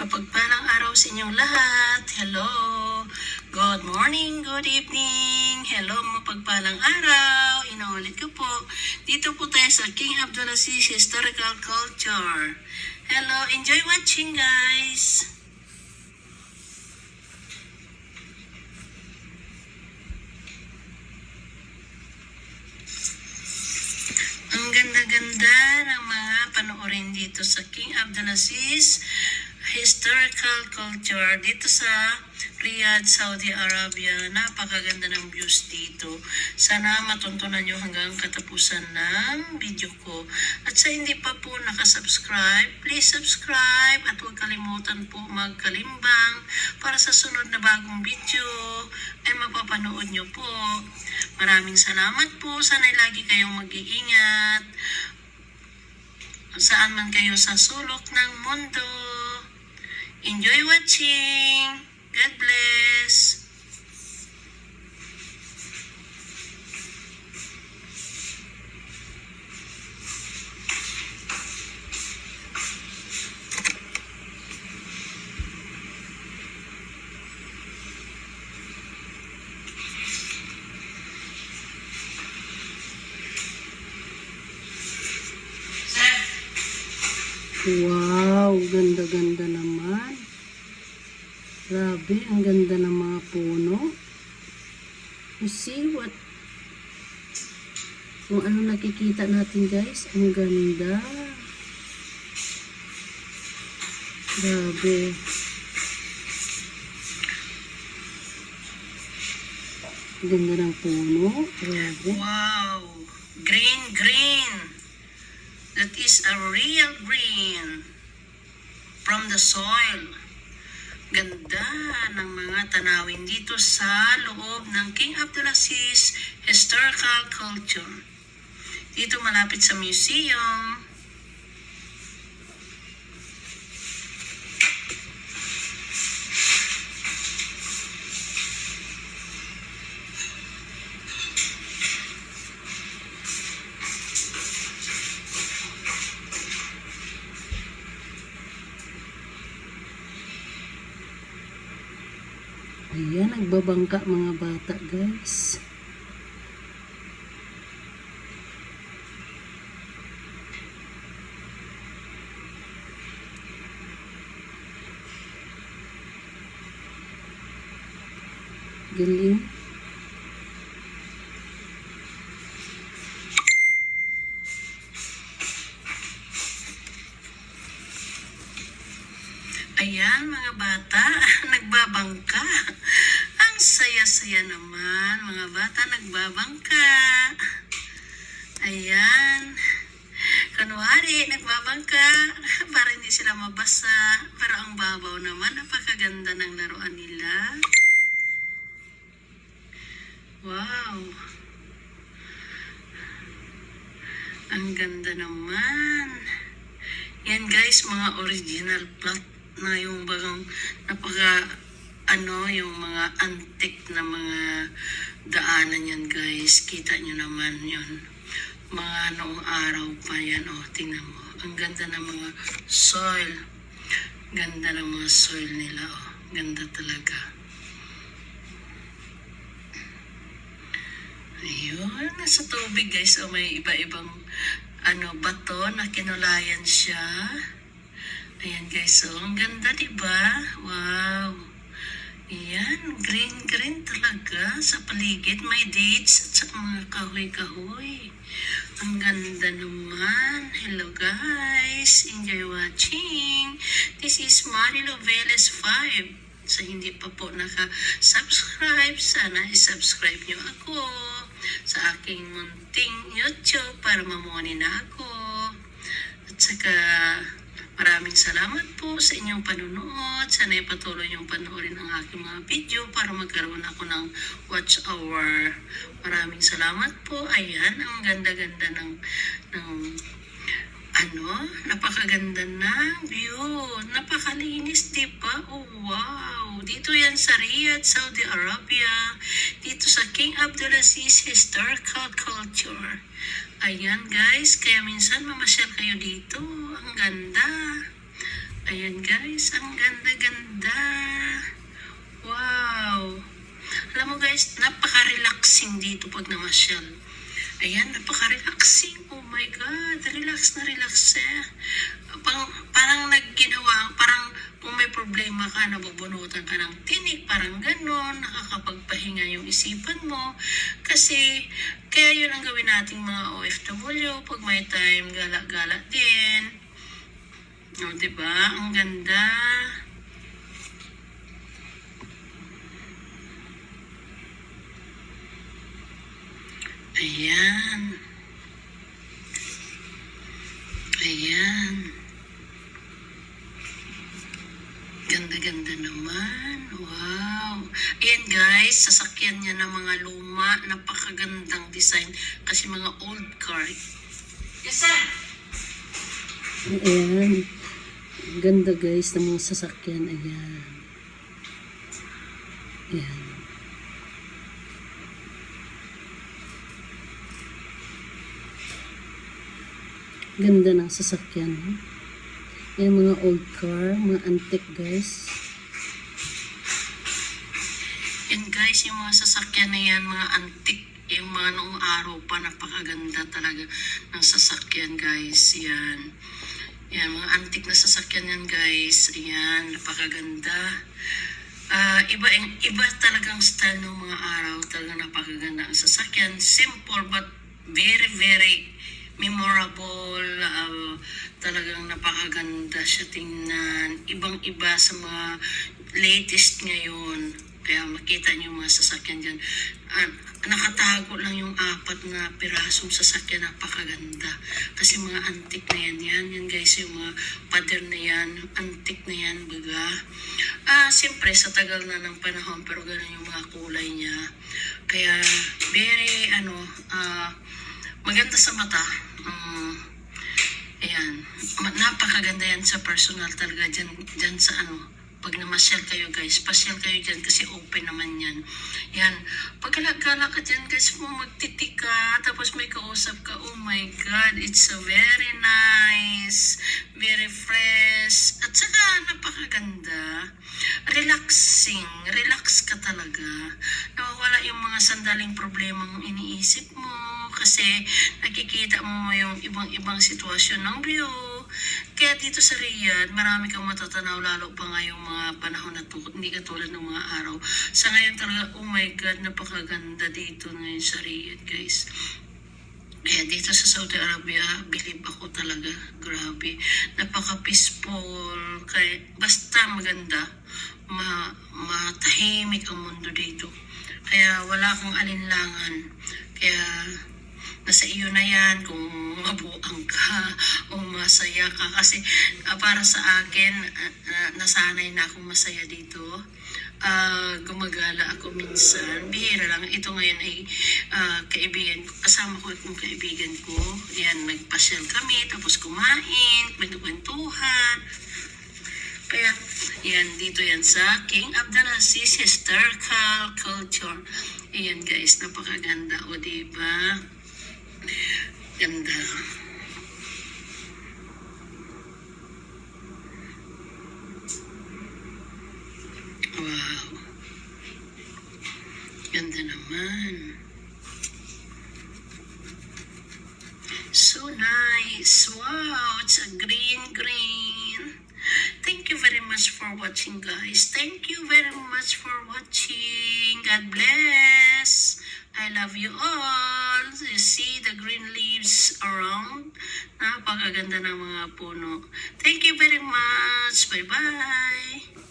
Mapagpalang araw sa inyong lahat. Hello. Good morning, good evening. Hello, mapagpalang araw. Inuulit ko po. Dito po tayo sa King Abdulaziz Historical Culture. Hello, enjoy watching guys. Ang ganda-ganda ng mga panoorin dito sa King Abdulaziz Historical Culture dito sa Riyadh, Saudi Arabia. Napakaganda ng views dito. Sana matuntunan nyo hanggang katapusan ng video ko. At sa hindi pa po nakasubscribe, please subscribe at huwag kalimutan po magkalimbang para sa sunod na bagong video ay mapapanood nyo po. Maraming salamat po. Sana'y lagi kayong mag-iingat saan man kayo sa sulok ng mundo. Enjoy watching. God bless. Wow, ganda-ganda naman. Grabe, ang ganda ng mga puno. You see what? Kung ano nakikita natin guys, ang ganda. Grabe. Ganda ng puno. Grabe. Wow, green, green. That is a real green from the soil. Ganda ng mga tanawin dito sa loob ng King Abdulaziz Historical Culture. Dito malapit sa museum. Ayan, nagbabangka mga bata guys. Galing. Ayan mga bata, nagbabangka. Ang saya-saya naman, mga bata nagbabangka. Ayan. Kunwari, nagbabangka para hindi sila mabasa. Pero ang babaw naman, napakaganda ng laruan nila. Wow. Ang ganda naman. Yan guys, mga original plot na yung bagang yung mga antique na mga daanan yan guys. Kita nyo naman yun. Mga noong araw pa yan. Tingnan mo. Ang ganda ng mga soil. Ganda ng mga soil nila. Ganda talaga. Ayun. Nasa tubig guys. May iba-ibang bato na kinulayan siya. Ayan guys, ang ganda diba? Wow. Ayan, green talaga sa paligid. May dates at saka mga kahoy-kahoy. Ang ganda naman. Hello guys, enjoy watching. This is Marilo Veles 5. Sa hindi pa po naka-subscribe, sana i-subscribe nyo ako sa aking munting YouTube para mamoni na ako. At saka maraming salamat po sa inyong panunood. Sana ipatuloy niyong panoorin ang aking mga video para magkaroon ako ng watch hour. Maraming salamat po. Ayan, ang ganda-ganda ng napakaganda ng view. Napakalinis, diba? Oh, wow. Dito yan sa Riyadh, Saudi Arabia. Dito sa King Abdulaziz Historical Culture. Ayan guys, kaya minsan mamasyal kayo dito. Ang ganda. Ayan guys, ang ganda. ganda-ganda. Wow. Alam mo guys, napaka-relaxing dito pag namasyal. Ayan, napaka-relaxing. Oh my God, relax na relax eh. Parang nagginawa, parang kung may problema ka, nabubunutan ka ng tinik, parang ganon, nakakapagpahinga yung isipan mo. Kasi, kaya yun ang gawin nating mga OFW, pag may time, gala-gala din. O, diba? Ang ganda. Ayan. Ayan. Ganda-ganda naman. Wow. Ayan guys, sasakyan niya ng mga luma. Napakagandang design. Kasi mga old car. Yes, sir. Ayan. Ganda guys ng mga sasakyan. Ayan. Ayan. Ganda ng sasakyan. Yung mga old car, mga antique guys. Yan guys, yung mga sasakyan na yan, mga antique. Yung mga noong araw pa, napakaganda talaga ng sasakyan guys. Yan. Yan, mga antique na sasakyan yan guys. Yan, napakaganda. Iba talagang style ng mga araw. Talagang napakaganda ang sasakyan. Simple but very, very memorable, talagang napakaganda siya tingnan. Ibang-iba sa mga latest ngayon. Kaya makita niyo mga sasakyan dyan. Nakatago lang yung 4 na pirasong sasakyan, napakaganda. Kasi mga antique na yan. Yan guys, yung mga pattern na yan, antique na yan, baga. Siyempre, sa tagal na ng panahon, pero ganun yung mga kulay niya. Kaya, very, maganda sa mata. Ayan. Napakaganda yan sa personal talaga. Dyan sa pag namasyal kayo guys, pasyal kayo dyan kasi open naman yan. Yan. Pag kalagala ka dyan guys, magtitik ka, tapos may kausap ka, oh my God, it's so very nice, very fresh, at saka napakaganda. Relaxing. Relax ka talaga. Nawawala yung mga sandaling problemang iniisip mo kasi nakikita mo yung ibang-ibang sitwasyon ng view. Kaya dito sa Riyadh, marami kang matatanaw lalo pa ngayong mga panahon na to, hindi katulad ng mga araw. Sa ngayon talaga, oh my God, napakaganda dito ngayon sa Riyadh, guys. Kaya dito sa Saudi Arabia, believe ako talaga, grabe. Napaka-peaceful, kaya basta maganda, matahimik ang mundo dito. Kaya wala kang alinlangan. Kaya nasa iyo na yan kung mabuang ka o masaya ka. Kasi para sa akin, nasanay na akong masaya dito. Gumagala ako minsan. Bihira lang. Ito ngayon ay kaibigan ko. Kasama ko itong kaibigan ko. Yan, nagpasyal kami. Tapos kumain. Kwentuhan. Kaya, yan, dito yan sa King Abdulaziz Historical Culture. Ayan guys, napakaganda. O diba? Ganda. Wow. Ganda naman. So nice. Wow, it's a green. Thank you very much for watching, guys. Thank you very much for watching. God bless. I love you all. You see the green leaves around. Napakaganda ng mga puno. Thank you very much. Bye-bye.